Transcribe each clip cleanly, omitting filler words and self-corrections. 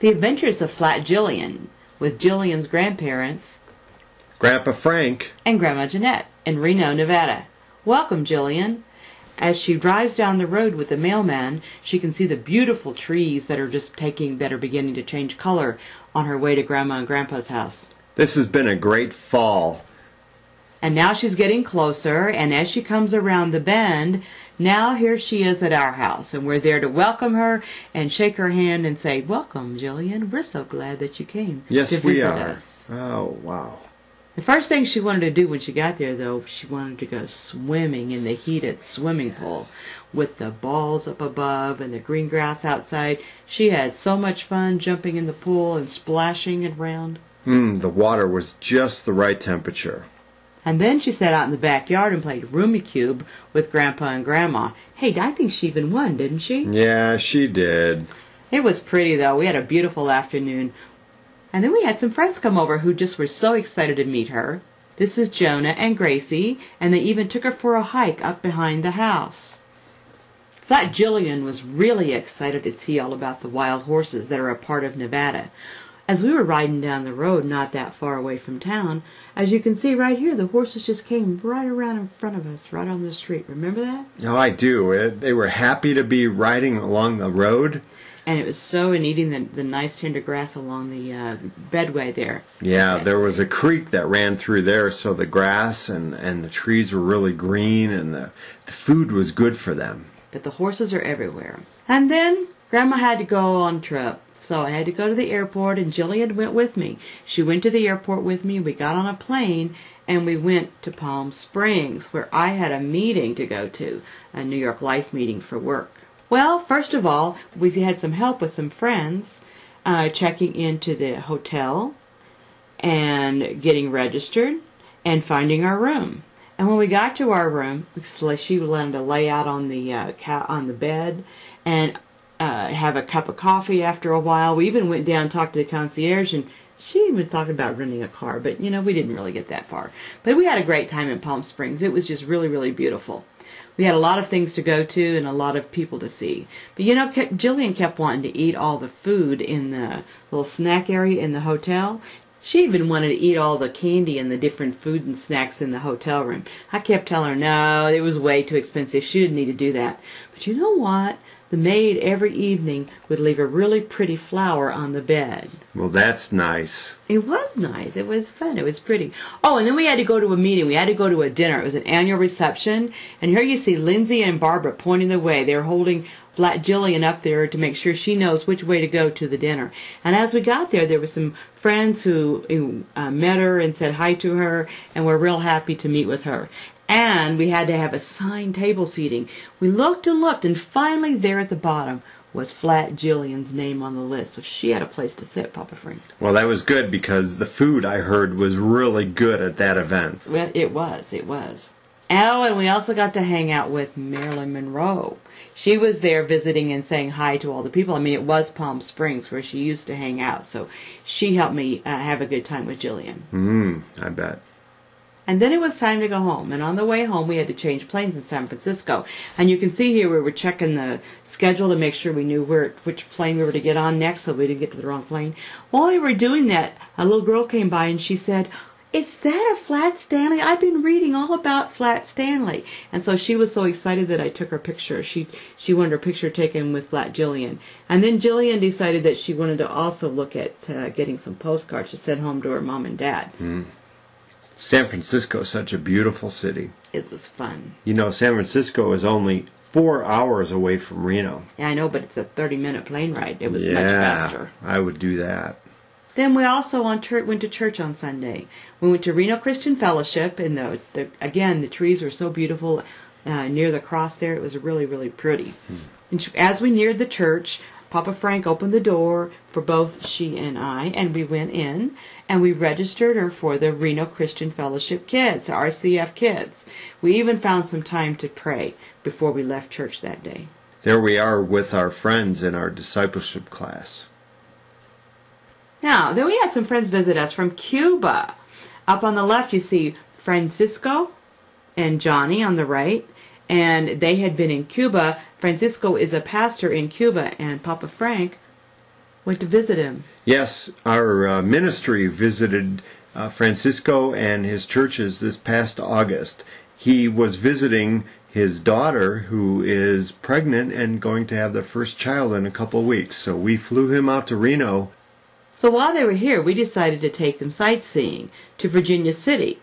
The Adventures of Flat Jillian, with Jillian's grandparents, Grandpa Frank and Grandma Jeanette in Reno, Nevada. Welcome, Jillian. As she drives down the road with the mailman, she can see the beautiful trees that are beginning to change color on her way to Grandma and Grandpa's house. This has been a great fall. And now she's getting closer, and as she comes around the bend, now here she is at our house, and we're there to welcome her and shake her hand and say, "Welcome, Jillian. We're so glad that you came to visit we are. us." Oh, wow. The first thing she wanted to do when she got there, though, she wanted to go swimming in the heated swimming pool with the balls up above and the green grass outside. She had so much fun jumping in the pool and splashing around. The water was just the right temperature. And then she sat out in the backyard and played Rummikub with Grandpa and Grandma. Hey, I think she even won, didn't she? Yeah, she did. It was pretty, though. We had a beautiful afternoon. And then we had some friends come over who just were so excited to meet her. This is Jonah and Gracie, and they even took her for a hike up behind the house. Flat Jillian was really excited to see all about the wild horses that are a part of Nevada. As we were riding down the road not that far away from town, as you can see right here, the horses just came right around in front of us, right on the street. Remember that? Oh, I do. They were happy to be riding along the road. And it was so, and eating the nice tender grass along the bedway there. Yeah, Okay. there was a creek that ran through there, so the grass and the trees were really green, and the food was good for them. But the horses are everywhere. And then Grandma had to go on a trip. So I had to go to the airport, and Jillian went with me. She went to the airport with me. We got on a plane, and we went to Palm Springs, where I had a meeting to go to, a New York Life meeting for work. Well, first of all, we had some help with some friends checking into the hotel and getting registered and finding our room. And when we got to our room, she wanted to lay out on the bed and have a cup of coffee after a while. We even went down and talked to the concierge, and she even talked about renting a car, but we didn't really get that far. But we had a great time in Palm Springs. It was just really, really beautiful. We had a lot of things to go to and a lot of people to see. But Jillian kept wanting to eat all the food in the little snack area in the hotel. She even wanted to eat all the candy and the different food and snacks in the hotel room. I kept telling her, no, it was way too expensive. She didn't need to do that. But you know what? The maid every evening would leave a really pretty flower on the bed. Well, that's nice. It was nice. It was fun. It was pretty. Oh, and then we had to go to a meeting. We had to go to a dinner. It was an annual reception. And here you see Lindsay and Barbara pointing the way. They're holding Flat Jillian up there to make sure she knows which way to go to the dinner. And as we got there were some friends who met her and said hi to her and were real happy to meet with her. And we had to have assigned table seating. We looked and looked, and finally there at the bottom was Flat Jillian's name on the list. So she had a place to sit, Papa Frank. Well, that was good because the food, I heard, was really good at that event. Well, it was. Oh, and we also got to hang out with Marilyn Monroe. She was there visiting and saying hi to all the people. I mean, it was Palm Springs where she used to hang out. So she helped me have a good time with Jillian. I bet. And then it was time to go home. And on the way home, we had to change planes in San Francisco. And you can see here we were checking the schedule to make sure we knew which plane we were to get on next so we didn't get to the wrong plane. While we were doing that, a little girl came by and she said, "Is that a Flat Stanley? I've been reading all about Flat Stanley." And so she was so excited that I took her picture. She wanted her picture taken with Flat Jillian. And then Jillian decided that she wanted to also look at getting some postcards to send home to her mom and dad. San Francisco is such a beautiful city. It was fun. San Francisco is only 4 hours away from Reno. Yeah, I know, but it's a 30-minute plane ride. It was much faster. I would do that. Then we also went to church on Sunday. We went to Reno Christian Fellowship, and again, the trees were so beautiful near the cross there. It was really, really pretty. And as we neared the church, Papa Frank opened the door for both she and I, and we went in, and we registered her for the Reno Christian Fellowship Kids, RCF Kids. We even found some time to pray before we left church that day. There we are with our friends in our discipleship class. Now, then we had some friends visit us from Cuba. Up on the left, you see Francisco and Johnny on the right. And they had been in Cuba. Francisco is a pastor in Cuba, and Papa Frank Went to visit him. Yes, our ministry visited Francisco and his churches this past August. He was visiting his daughter, who is pregnant and going to have their first child in a couple of weeks. So we flew him out to Reno. So while they were here, we decided to take them sightseeing to Virginia City.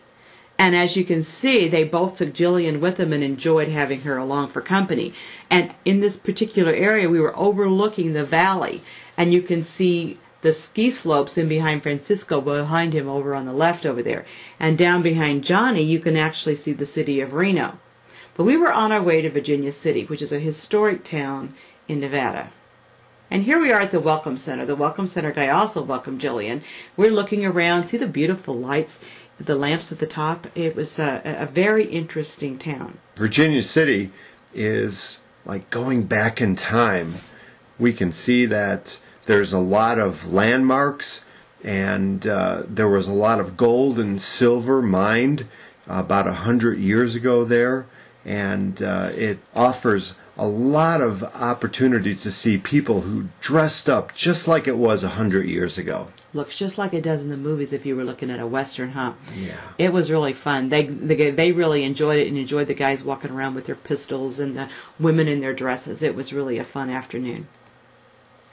And as you can see, they both took Jillian with them and enjoyed having her along for company. And in this particular area, we were overlooking the valley. And you can see the ski slopes in behind Francisco, behind him over on the left over there. And down behind Johnny, you can actually see the city of Reno. But we were on our way to Virginia City, which is a historic town in Nevada. And here we are at the Welcome Center. The Welcome Center guy also welcomed Jillian. We're looking around, see the beautiful lights, the lamps at the top. It was a very interesting town. Virginia City is like going back in time. We can see that there's a lot of landmarks, and there was a lot of gold and silver mined about 100 years ago there, and it offers a lot of opportunities to see people who dressed up just like it was 100 years ago. Looks just like it does in the movies if you were looking at a Western, huh? Yeah. It was really fun. They really enjoyed it, and enjoyed the guys walking around with their pistols and the women in their dresses. It was really a fun afternoon.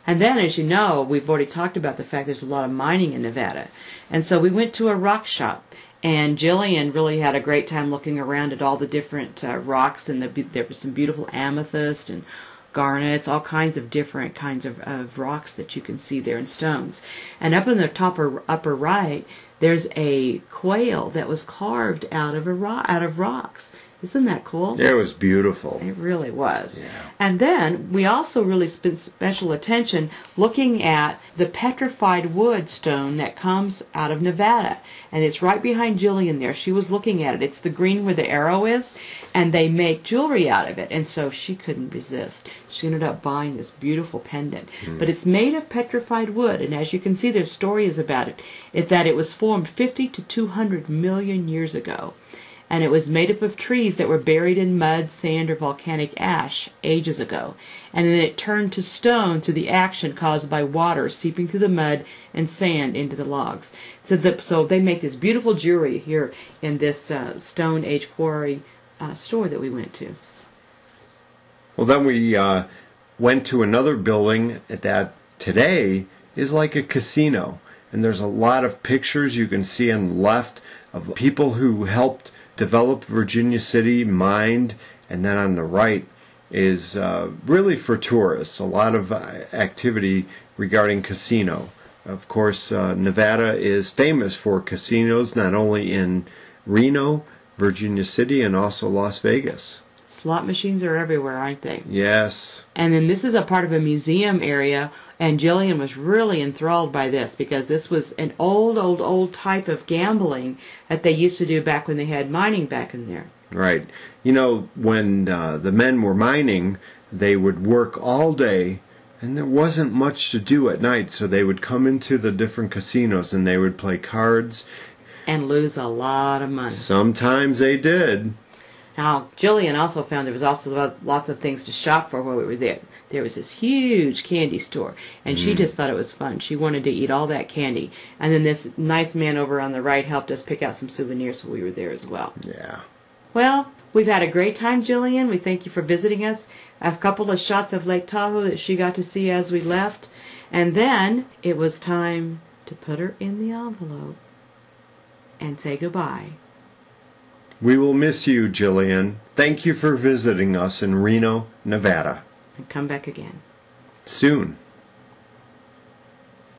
And then, as you know, we've already talked about the fact there's a lot of mining in Nevada. And so we went to a rock shop, and Jillian really had a great time looking around at all the different rocks, and there was some beautiful amethyst and garnets, all kinds of different kinds of rocks that you can see there, and stones. And up in the top or upper right, there's a quail that was carved out of rocks. Isn't that cool? It was beautiful. It really was. Yeah. And then we also really spent special attention looking at the petrified wood stone that comes out of Nevada. And it's right behind Jillian there. She was looking at it. It's the green where the arrow is, and they make jewelry out of it. And so she couldn't resist. She ended up buying this beautiful pendant. But it's made of petrified wood, and as you can see, there's stories about it, that it was formed 50 to 200 million years ago. And it was made up of trees that were buried in mud, sand, or volcanic ash ages ago. And then it turned to stone through the action caused by water seeping through the mud and sand into the logs. So they make this beautiful jewelry here in this Stone Age quarry store that we went to. Well, then we went to another building that today is like a casino. And there's a lot of pictures you can see on the left of people who helped develop Virginia City, mined, and then on the right is really for tourists. A lot of activity regarding casino. Of course, Nevada is famous for casinos, not only in Reno, Virginia City, and also Las Vegas. Slot machines are everywhere, aren't they? Yes. And then this is a part of a museum area, and Jillian was really enthralled by this because this was an old type of gambling that they used to do back when they had mining back in there. Right. You know, when the men were mining, they would work all day, and there wasn't much to do at night, so they would come into the different casinos and they would play cards. And lose a lot of money. Sometimes they did. Now, Jillian also found there was also lots of things to shop for while we were there. There was this huge candy store, and she just thought it was fun. She wanted to eat all that candy. And then this nice man over on the right helped us pick out some souvenirs while we were there as well. Yeah. Well, we've had a great time, Jillian. We thank you for visiting us. A couple of shots of Lake Tahoe that she got to see as we left. And then it was time to put her in the envelope and say goodbye. We will miss you, Jillian. Thank you for visiting us in Reno, Nevada. And come back again. Soon.